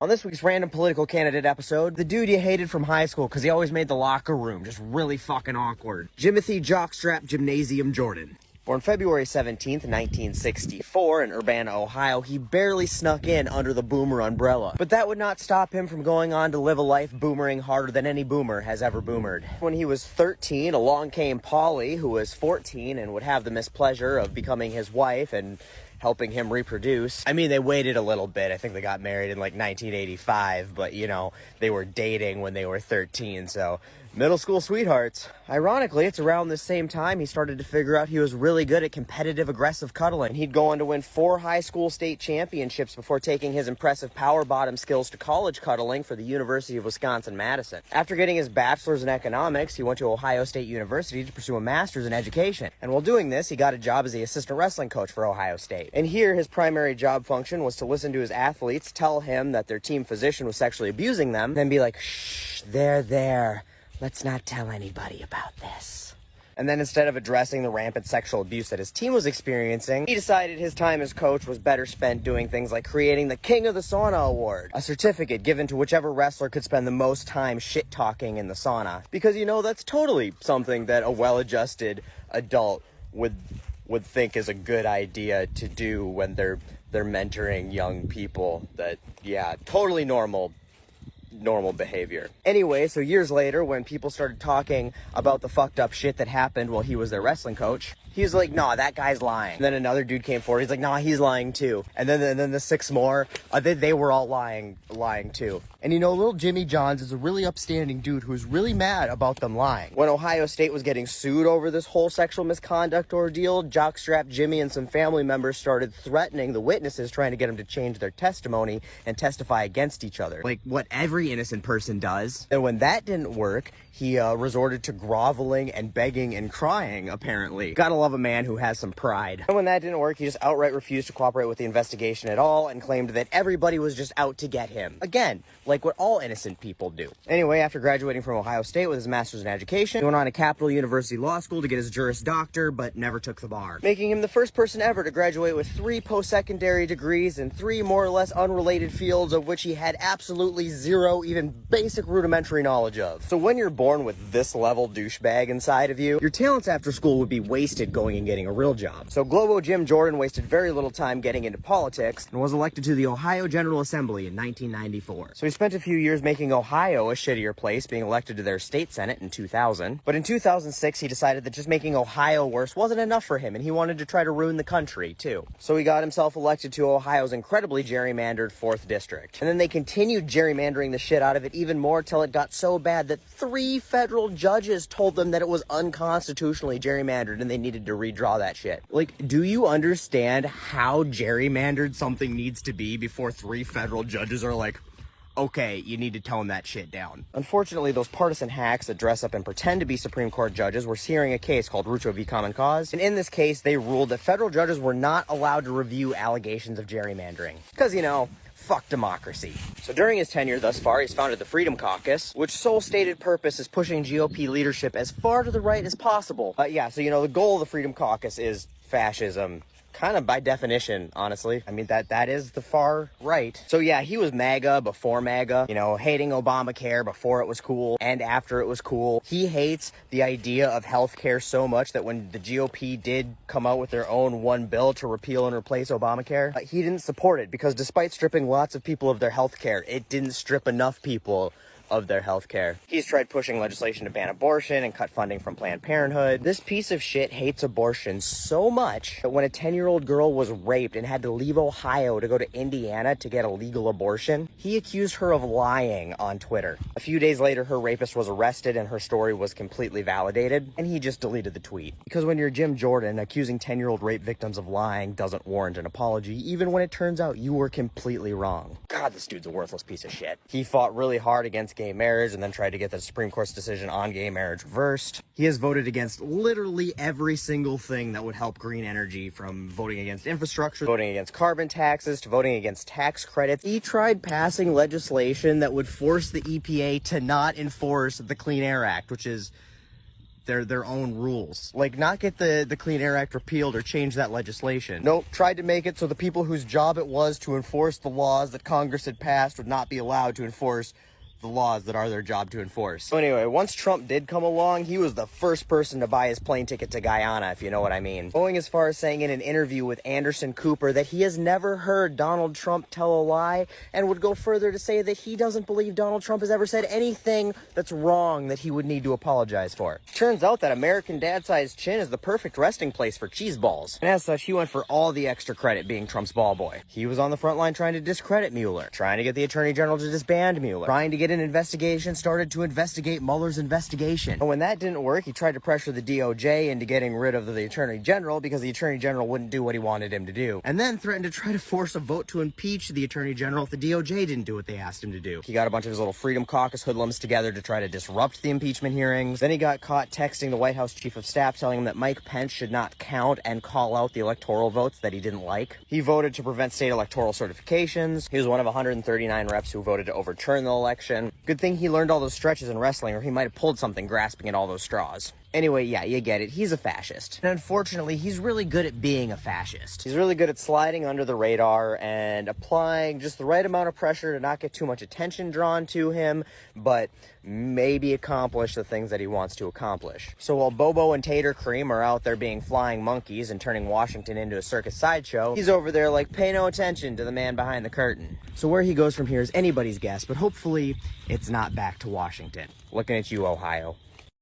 On this week's Random Political Candidate episode, the dude you hated from high school because he always made the locker room just really fucking awkward. Jimothy Jockstrap Gymnasium Jordan. Born February 17th, 1964 in Urbana, Ohio, he barely snuck in under the boomer umbrella. But that would not stop him from going on to live a life boomering harder than any boomer has ever boomered. When he was 13, along came Polly, who was 14 and would have the mispleasure of becoming his wife and helping him reproduce. I mean, they waited a little bit. I think they got married in like 1985, but you know, they were dating when they were 13, so middle school sweethearts. Ironically, it's around the same time he started to figure out he was really good at competitive, aggressive cuddling. He'd go on to win 4 high school state championships before taking his impressive power bottom skills to college cuddling for the University of Wisconsin-Madison. After getting his bachelor's in economics, he went to Ohio State University to pursue a master's in education. And while doing this, he got a job as the assistant wrestling coach for Ohio State. And here, his primary job function was to listen to his athletes tell him that their team physician was sexually abusing them, then be like, shh, there. Let's not tell anybody about this. And then instead of addressing the rampant sexual abuse that his team was experiencing, he decided his time as coach was better spent doing things like creating the King of the Sauna Award, a certificate given to whichever wrestler could spend the most time shit-talking in the sauna. Because, you know, that's totally something that a well-adjusted adult would think is a good idea to do when they're mentoring young people. That, yeah, totally normal behavior. Anyway, so years later, when people started talking about the fucked up shit that happened while he was their wrestling coach, he was like, nah, that guy's lying. And then another dude came forward, he's like, nah, he's lying too. And then the 6 more, they were all lying too. And you know, little Jimmy Johns is a really upstanding dude who's really mad about them lying. When Ohio State was getting sued over this whole sexual misconduct ordeal, Jockstrap Jimmy and some family members started threatening the witnesses, trying to get them to change their testimony and testify against each other, like what every innocent person does. And when that didn't work, he resorted to groveling and begging and crying, apparently. Gotta love a man who has some pride. And when that didn't work, he just outright refused to cooperate with the investigation at all and claimed that everybody was just out to get him. Again, like what all innocent people do. Anyway, after graduating from Ohio State with his master's in education, he went on to Capital University Law School to get his Juris Doctor, but never took the bar, making him the first person ever to graduate with 3 post-secondary degrees in 3 more or less unrelated fields of which he had absolutely zero, even basic rudimentary knowledge of. So when you're born with this level douchebag inside of you, your talents after school would be wasted going and getting a real job. So Globo Jim Jordan wasted very little time getting into politics and was elected to the Ohio General Assembly in 1994. So he spent a few years making Ohio a shittier place, being elected to their state senate in 2000. But in 2006, he decided that just making Ohio worse wasn't enough for him, and he wanted to try to ruin the country, too. So he got himself elected to Ohio's incredibly gerrymandered 4th District. And then they continued gerrymandering the shit out of it even more till it got so bad that 3 federal judges told them that it was unconstitutionally gerrymandered and they needed to redraw that shit. Like, do you understand how gerrymandered something needs to be before 3 federal judges are like, okay, you need to tone that shit down? Unfortunately, those partisan hacks that dress up and pretend to be Supreme Court judges were hearing a case called Rucho v. Common Cause, and in this case, they ruled that federal judges were not allowed to review allegations of gerrymandering. Because, you know, fuck democracy. So during his tenure thus far, he's founded the Freedom Caucus, which sole stated purpose is pushing GOP leadership as far to the right as possible. So, you know, the goal of the Freedom Caucus is fascism. Kind of by definition, honestly. I mean, that is the far right. So yeah, he was MAGA before MAGA, you know, hating Obamacare before it was cool and after it was cool. He hates the idea of healthcare so much that when the GOP did come out with their own one bill to repeal and replace Obamacare, he didn't support it because despite stripping lots of people of their healthcare, it didn't strip enough people of their health care. He's tried pushing legislation to ban abortion and cut funding from Planned Parenthood. This piece of shit hates abortion so much that when a 10-year-old girl was raped and had to leave Ohio to go to Indiana to get a legal abortion, he accused her of lying on Twitter. A few days later, her rapist was arrested and her story was completely validated, and he just deleted the tweet. Because when you're Jim Jordan, accusing 10-year-old rape victims of lying doesn't warrant an apology, even when it turns out you were completely wrong. God, this dude's a worthless piece of shit. He fought really hard against gay marriage and then tried to get the Supreme Court's decision on gay marriage reversed. He has voted against literally every single thing that would help green energy, from voting against infrastructure, voting against carbon taxes, to voting against tax credits. He tried passing legislation that would force the EPA to not enforce the Clean Air Act, which is their own rules. Like, not get the Clean Air Act repealed or change that legislation. Nope, tried to make it so the people whose job it was to enforce the laws that Congress had passed would not be allowed to enforce the laws that are their job to enforce. So anyway, once Trump did come along, he was the first person to buy his plane ticket to Guyana, if you know what I mean. Going as far as saying in an interview with Anderson Cooper that he has never heard Donald Trump tell a lie, and would go further to say that he doesn't believe Donald Trump has ever said anything that's wrong that he would need to apologize for. Turns out that American dad-sized chin is the perfect resting place for cheese balls. And as such, he went for all the extra credit being Trump's ball boy. He was on the front line trying to discredit Mueller, trying to get the Attorney General to disband Mueller, trying to get an investigation started to investigate Mueller's investigation. And when that didn't work, he tried to pressure the DOJ into getting rid of the Attorney General because the Attorney General wouldn't do what he wanted him to do. And then threatened to try to force a vote to impeach the Attorney General if the DOJ didn't do what they asked him to do. He got a bunch of his little Freedom Caucus hoodlums together to try to disrupt the impeachment hearings. Then he got caught texting the White House Chief of Staff telling him that Mike Pence should not count and call out the electoral votes that he didn't like. He voted to prevent state electoral certifications. He was one of 139 reps who voted to overturn the election. Good thing he learned all those stretches in wrestling, or he might have pulled something grasping at all those straws. Anyway, yeah, you get it. He's a fascist. And unfortunately, he's really good at being a fascist. He's really good at sliding under the radar and applying just the right amount of pressure to not get too much attention drawn to him, but maybe accomplish the things that he wants to accomplish. So while Bobo and Tater Cream are out there being flying monkeys and turning Washington into a circus sideshow, he's over there like, pay no attention to the man behind the curtain. So where he goes from here is anybody's guess, but hopefully it's not back to Washington. Looking at you, Ohio.